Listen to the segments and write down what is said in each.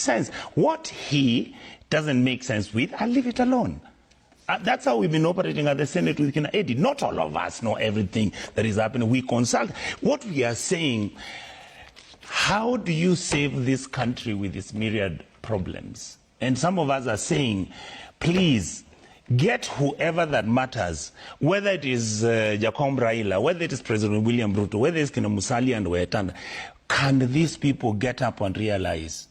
sense. What he doesn't make sense with, I'll leave it alone. That's how we've been operating at the Senate with Kina Eddie. Not all of us know everything that is happening. We consult. What we are saying, how do you save this country with its myriad problems? And some of us are saying, please, get whoever that matters, whether it is Jacob Raila, whether it is President William Ruto, whether it's Kina Musali and Wetanda. Can these people get up and realize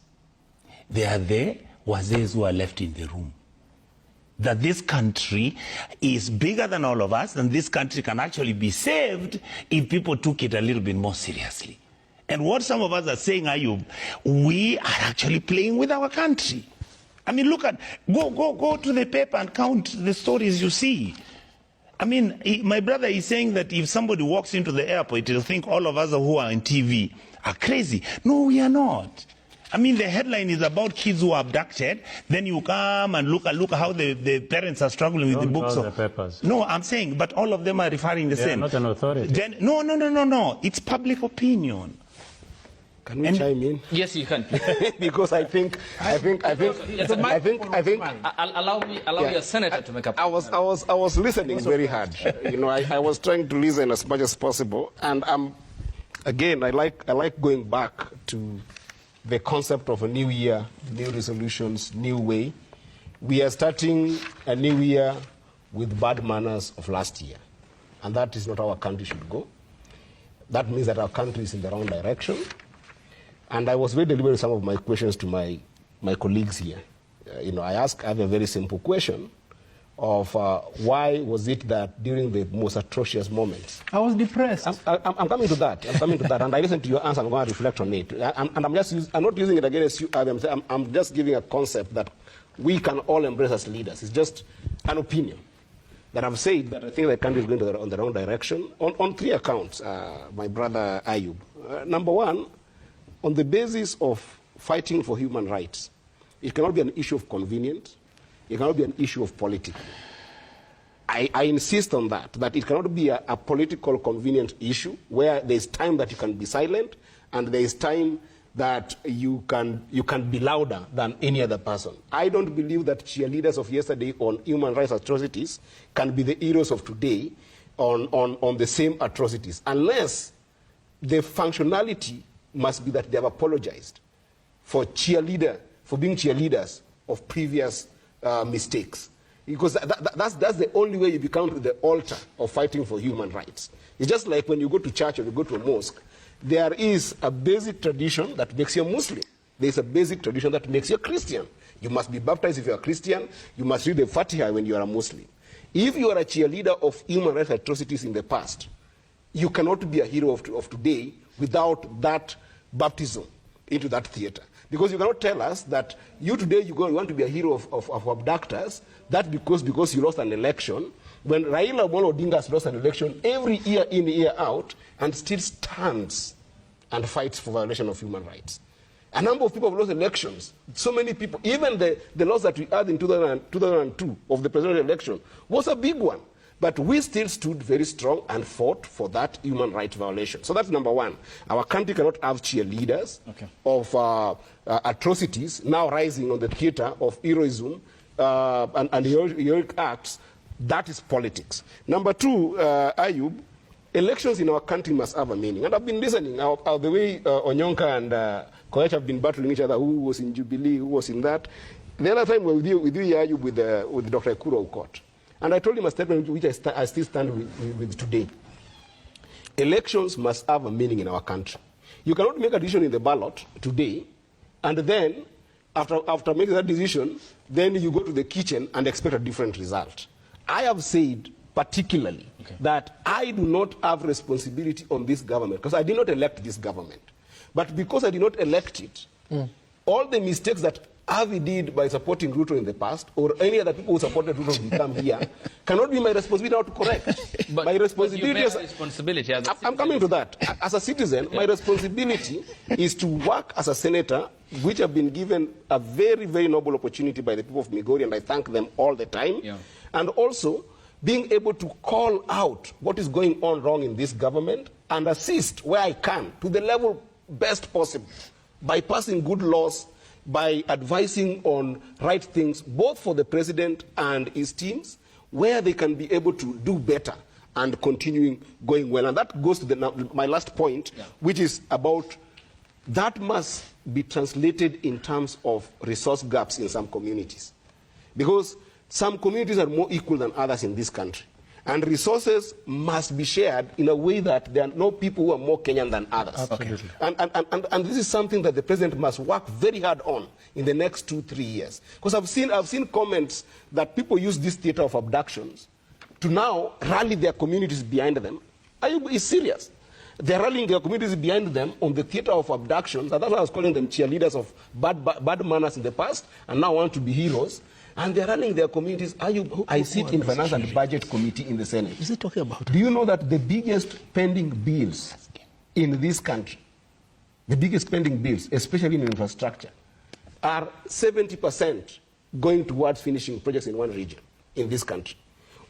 they are there, wazees who are left in the room? That this country is bigger than all of us, and this country can actually be saved if people took it a little bit more seriously. And what some of us are saying, Ayub, we are actually playing with our country. I mean, look at, go to the paper and count the stories you see. I mean, my brother is saying that if somebody walks into the airport, he'll think all of us who are on TV are crazy. No, we are not. I mean, the headline is about kids who are abducted. Then you come and look how the parents are struggling with the books. The papers. No, I'm saying, but all of them are referring the same. Not an authority. No. It's public opinion. Can we chime in? Yes, you can. Because I think. Allow me, a senator to make a point. I was listening very hard. You know, I was trying to listen as much as possible, and again, I like going back to the concept of a new year, new resolutions, new way. We are starting a new year with bad manners of last year, and that is not how our country should go. That means that our country is in the wrong direction. And I was very deliberate with some of my questions to my colleagues here. You know, I have a very simple question of why was it that during the most atrocious moments... I was depressed. I'm coming to that. And I listened to your answer. I'm going to reflect on it. And I'm not using it against you. I'm just giving a concept that we can all embrace as leaders. It's just an opinion that I've said that I think the country is going on the wrong direction on three accounts, my brother Ayub. Number one, on the basis of fighting for human rights, it cannot be an issue of convenience. It cannot be an issue of politics. I insist on that it cannot be a political convenient issue where there is time that you can be silent and there is time that you can be louder than any other person. I don't believe that cheerleaders of yesterday on human rights atrocities can be the heroes of today on the same atrocities, unless the functionality must be that they have apologized for being cheerleaders of previous mistakes. Because that's the only way you become to the altar of fighting for human rights. It's just like when you go to church or you go to a mosque, there is a basic tradition that makes you a Muslim. There is a basic tradition that makes you a Christian. You must be baptized if you are a Christian. You must read the Fatiha when you are a Muslim. If you are a cheerleader of human rights atrocities in the past, you cannot be a hero of today without that baptism into that theater. Because you cannot tell us that you today you want to be a hero of abductors, that because you lost an election, when Raila Amolo Odinga has lost an election every year in, year out, and still stands and fights for violation of human rights. A number of people have lost elections. So many people, even the loss that we had in 2002 of the presidential election was a big one. But we still stood very strong and fought for that human rights violation. So that's number one. Our country cannot have cheerleaders of atrocities now rising on the theater of heroism and heroic acts. That is politics. Number two, Ayub, elections in our country must have a meaning. And I've been listening the way Onyonka and Koech have been battling each other, who was in Jubilee, who was in that. The other time we were with you, Ayub, with Dr. Ekuro Aukot. And I told him a statement which I still stand with today. Elections must have a meaning in our country. You cannot make a decision in the ballot today, and then, after making that decision, then you go to the kitchen and expect a different result. I have said particularly that I do not have responsibility on this government, because I did not elect this government. But because I did not elect it, all the mistakes that Avi did by supporting Ruto in the past, or any other people who supported Ruto to become here, cannot be my responsibility now to correct. My responsibility I'm coming to that. As a citizen, my responsibility is to work as a senator, which have been given a very, very noble opportunity by the people of Migori, and I thank them all the time. And also, being able to call out what is going on wrong in this government and assist where I can to the level best possible by passing good laws, by advising on right things, both for the president and his teams, where they can be able to do better and continuing going well. And that goes to my last point, which is about that must be translated in terms of resource gaps in some communities. Because some communities are more equal than others in this country. And resources must be shared in a way that there are no people who are more Kenyan than others. Absolutely. And this is something that the president must work very hard on in the next 2-3 years. Because I've seen comments that people use this theater of abductions to now rally their communities behind them. It's serious. They're rallying their communities behind them on the theater of abductions. And that's why I was calling them cheerleaders of bad manners in the past and now want to be heroes. And they're rallying their communities. I sit in Finance and Budget Committee in the Senate. Is he talking about? Do you know that the biggest pending bills in this country, the biggest pending bills, especially in infrastructure, are 70% going towards finishing projects in one region in this country?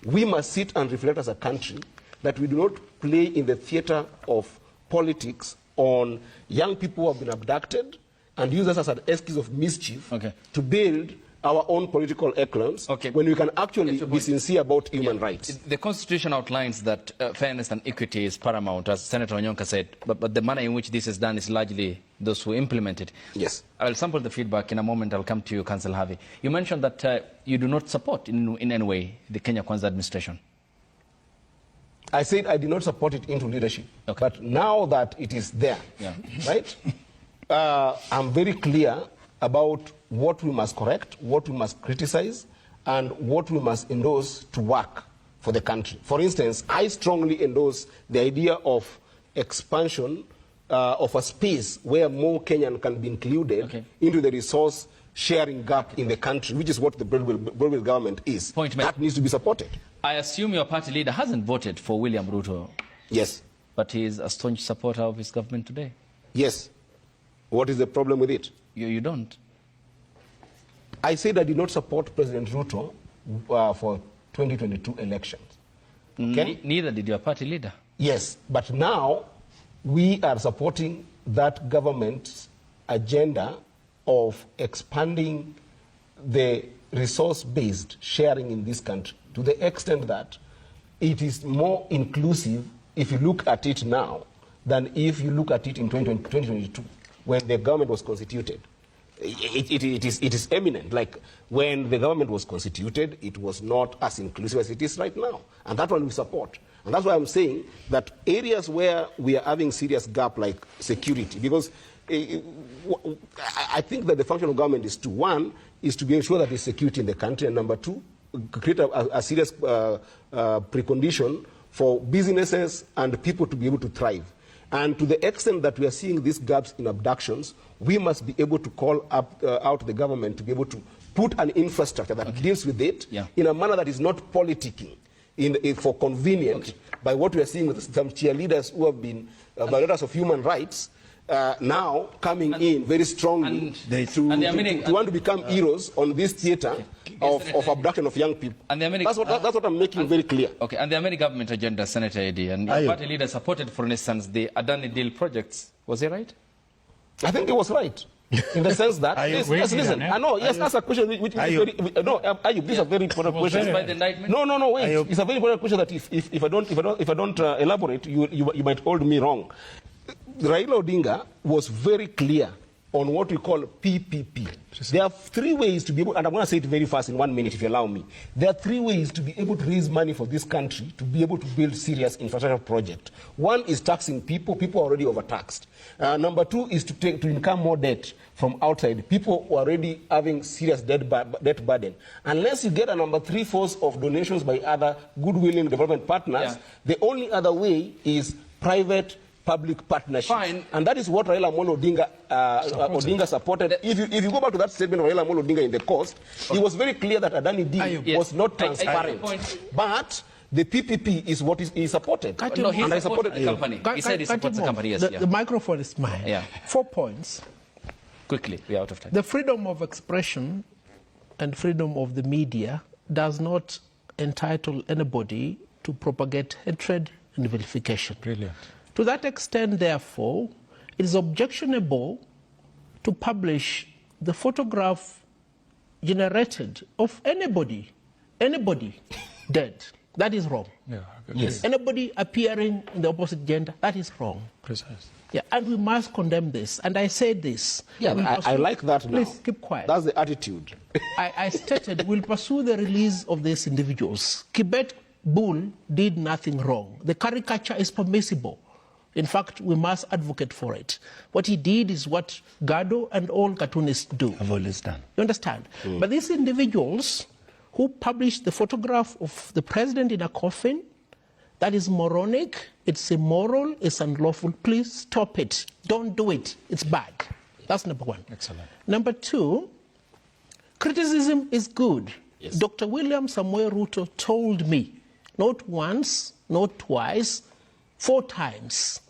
We must sit and reflect as a country that we do not play in the theater of politics on young people who have been abducted and use us as an excuse of mischief to build our own political echelons when we can actually be sincere about human rights. The Constitution outlines that fairness and equity is paramount, as Senator Onyonka said, but the manner in which this is done is largely those who implement it. Yes. I'll sample the feedback in a moment. I'll come to you, Council Harvey. You mentioned that you do not support in any way the Kenya Kwanza administration. I said I did not support it into leadership, but now that it is there, right, I'm very clear about what we must correct, what we must criticize, and what we must endorse to work for the country. For instance, I strongly endorse the idea of expansion of a space where more Kenyan can be included into the resource sharing gap in the country, which is what the Broadwell government is. That needs to be supported. I assume your party leader hasn't voted for William Ruto. Yes. But he is a staunch supporter of his government today. Yes. What is the problem with it? You don't. I said I did not support President Ruto for 2022 elections. Okay? Neither did your party leader. Yes, but now we are supporting that government's agenda of expanding the resource-based sharing in this country to the extent that it is more inclusive if you look at it now than if you look at it in 2022 when the government was constituted. It is eminent. Like when the government was constituted, it was not as inclusive as it is right now. And that one we support. And that's why I'm saying that areas where we are having serious gap like security, because I think that the function of government is two. One is to be ensure that there's security in the country, and number two, create a serious precondition for businesses and people to be able to thrive. And to the extent that we are seeing these gaps in abductions, we must be able to call out the government to be able to put an infrastructure that deals with it in a manner that is not politicking for convenience by what we are seeing with some cheerleaders who have been violators of human rights now coming in very strongly to want to become heroes on this theater of abduction of young people. And that's what I'm making very clear. Okay, and there are many government agendas, Senator Eddy, and your party leader supported, for instance, the Adani deal projects. Was he right? I think he was right. In the sense that, listen, I know, yes, that's a question which is very, no, Ayub, this is a very important question. By the indictment? No, wait. It's a very important question that if I don't elaborate, you might hold me wrong. Raila Odinga was very clear on what we call PPP. There are three ways to be able, and I'm going to say it very fast in 1 minute if you allow me. There are three ways to be able to raise money for this country to be able to build serious infrastructure project. One is taxing people. People are already overtaxed. Number two is to income more debt from outside. People who are already having serious debt burden. Unless you get a number 3/4 of donations by other good-willing development partners, the only other way is private public partnership. Fine. And that is what Raila Amolo Odinga supported. If you go back to that statement of Raila Amolo Odinga in the coast, he was very clear that Adani deal was not transparent. But the PPP is what he supported. And I supported the company. He said he supports the company, yes. The microphone is mine. Yeah. 4 points. Quickly, we're out of time. The freedom of expression and freedom of the media does not entitle anybody to propagate hatred and vilification. Brilliant. To that extent, therefore, it is objectionable to publish the photograph generated of anybody dead, that is wrong. Yeah, Yes. Anybody appearing in the opposite gender, that is wrong. precise. Yeah, and we must condemn this. And I said this. Yeah, We'll I pursue- like that now. Please keep quiet. That's the attitude. I stated we'll pursue the release of these individuals. Kibet Bull did nothing wrong. The caricature is permissible. In fact, we must advocate for it. What he did is what Gado and all cartoonists do. I've always done. You understand? But these individuals who published the photograph of the president in a coffin, that is moronic, it's immoral, it's unlawful. Please stop it. Don't do it. It's bad. That's number one. Excellent. Number two, criticism is good. Yes. Dr. William Samuel Ruto told me, not once, not twice, 4 times,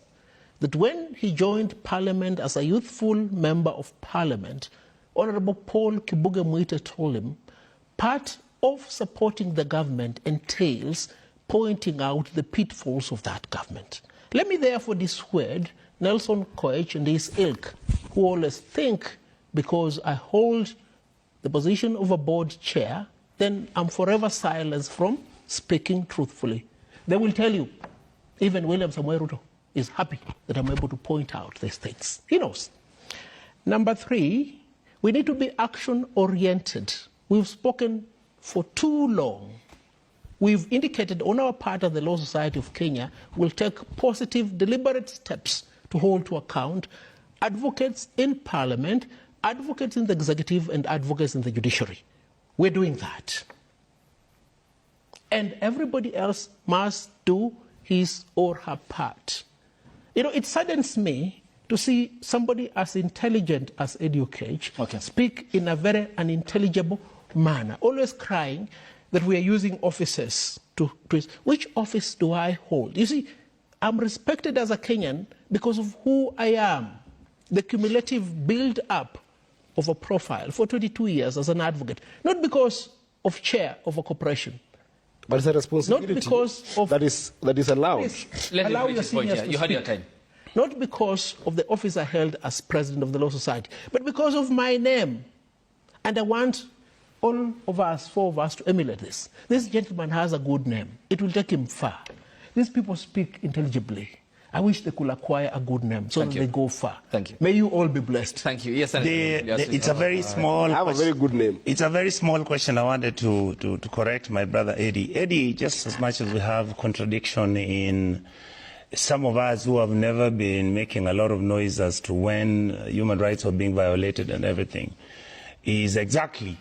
that when he joined Parliament as a youthful member of Parliament, Honorable Paul Kibuge Mwite told him, part of supporting the government entails pointing out the pitfalls of that government. Let me therefore dissuade Nelson Koech and his ilk, who always think because I hold the position of a board chair, then I'm forever silenced from speaking truthfully. They will tell you, even William Samuel Ruto is happy that I'm able to point out these things. He knows. Number 3, we need to be action-oriented. We've spoken for too long. We've indicated on our part of the Law Society of Kenya will take positive, deliberate steps to hold to account advocates in Parliament, advocates in the executive, and advocates in the judiciary. We're doing that. And everybody else must do his or her part. You know, it saddens me to see somebody as intelligent as Eddie Okech speak in a very unintelligible manner, always crying that we are using offices to which office do I hold? You see, I'm respected as a Kenyan because of who I am, the cumulative build-up of a profile for 22 years as an advocate, not because of chair of a corporation. But it's a responsibility Not because of that is allowed. Please, Let him allow finish your his point seniors here. to You had your speak. time. Not because of the office I held as president of the Law Society, but because of my name. And I want all of us, 4 of us, to emulate this. This gentleman has a good name. It will take him far. These people speak intelligibly. I wish they could acquire a good name so that they go far. Thank you. May you all be blessed. Thank you. Yes, Senator. It's a very small. I have a very good name. It's a very small question. I wanted to correct my brother Eddie. Eddie, just as much as we have contradiction in some of us who have never been making a lot of noise as to when human rights are being violated and everything, is exactly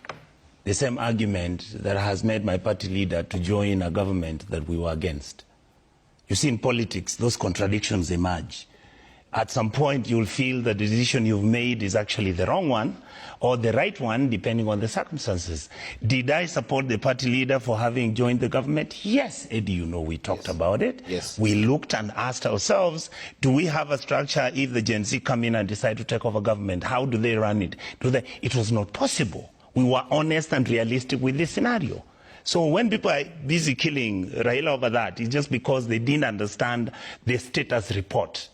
the same argument that has made my party leader to join a government that we were against. You see, in politics, those contradictions emerge. At some point, you'll feel that the decision you've made is actually the wrong one or the right one, depending on the circumstances. Did I support the party leader for having joined the government? Yes, Eddie, you know, we talked about it. Yes. We looked and asked ourselves, do we have a structure if the Gen Z come in and decide to take over government? How do they run it? It was not possible. We were honest and realistic with this scenario. So when people are busy killing Raila over that, it's just because they didn't understand the status report,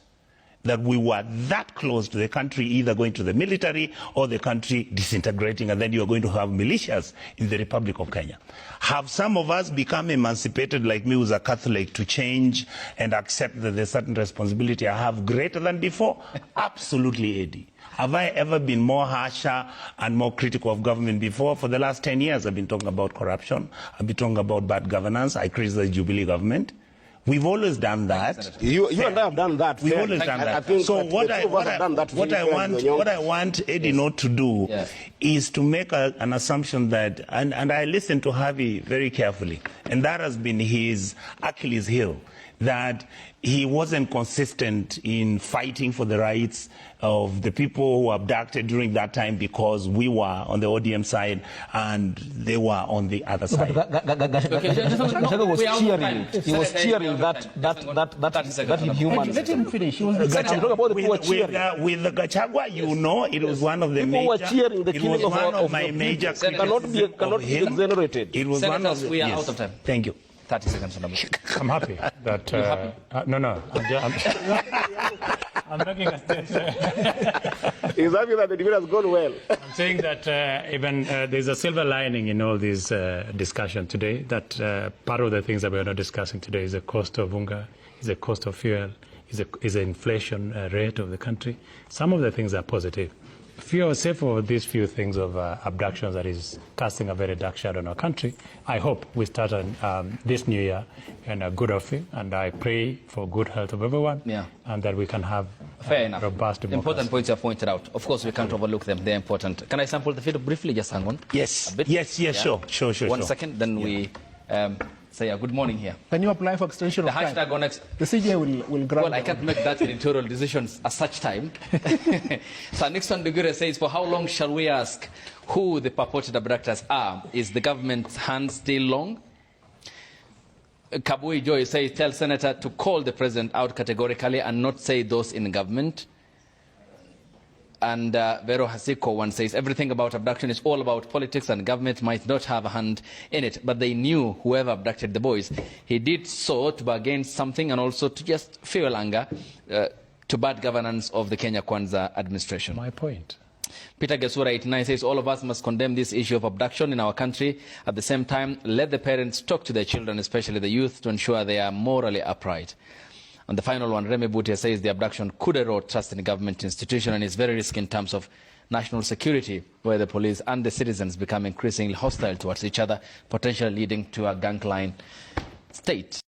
that we were that close to the country either going to the military or the country disintegrating, and then you are going to have militias in the Republic of Kenya. Have some of us become emancipated, like me who's a Catholic, to change and accept that there's certain responsibility I have greater than before? Absolutely, Eddie. Have I ever been more harsher and more critical of government before? For the last 10 years, I've been talking about corruption. I've been talking about bad governance. I criticized the Jubilee government. We've always done that. You and I have done that. We've always done that. I think So what I want Eddie not to do is to make an assumption that, and I listened to Harvey very carefully, and that has been his Achilles heel, that he wasn't consistent in fighting for the rights of the people who were abducted during that time because we were on the ODM side and they were on the other side. Gachagua was cheering. He was cheering that inhuman. Let him finish. He was I'm talking about the people cheering. With the Gachagua, you know, it was one of the People were major. cheering the It killing was one of of my major cannot be exonerated. It was one Senators, of the, we are yes. out of time. Thank you. 30 seconds. I'm happy that. You're happy? No. I'm looking at this. He's happy that the debate has gone well. I'm saying that even there's a silver lining in all this discussion today, that part of the things that we're not discussing today is the cost of hunger, is the cost of fuel, is the inflation rate of the country. Some of the things are positive. Except for these few things of abductions that is casting a very dark shadow on our country, I hope we start this new year in a good outfit, and I pray for good health of everyone, and that we can have Fair enough. robust democracy. Important points you have pointed out. Of course, we can't overlook them. They're important. Can I sample the video briefly? Just hang on. Yes. A bit? Yes, sure. 1 second, then we say good morning here. Can you apply for extension The of time? hashtag on X. The CJ will grant. Well, I can't make that editorial decisions at such time. So Nixon Dugure says, for how long shall we ask who the purported abductors are? Is the government's hand still long? Kabui Joy says, tell Senator to call the president out categorically and not say those in government. And Vero Hasiko one says, everything about abduction is all about politics, and government might not have a hand in it. But they knew whoever abducted the boys. He did so to bargain something and also to just fuel anger to bad governance of the Kenya Kwanza administration. My point. Peter Gesura 89 says, all of us must condemn this issue of abduction in our country. At the same time, let the parents talk to their children, especially the youth, to ensure they are morally upright. And the final one, Remy Butia says the abduction could erode trust in the government institution and is very risky in terms of national security, where the police and the citizens become increasingly hostile towards each other, potentially leading to a gangline state.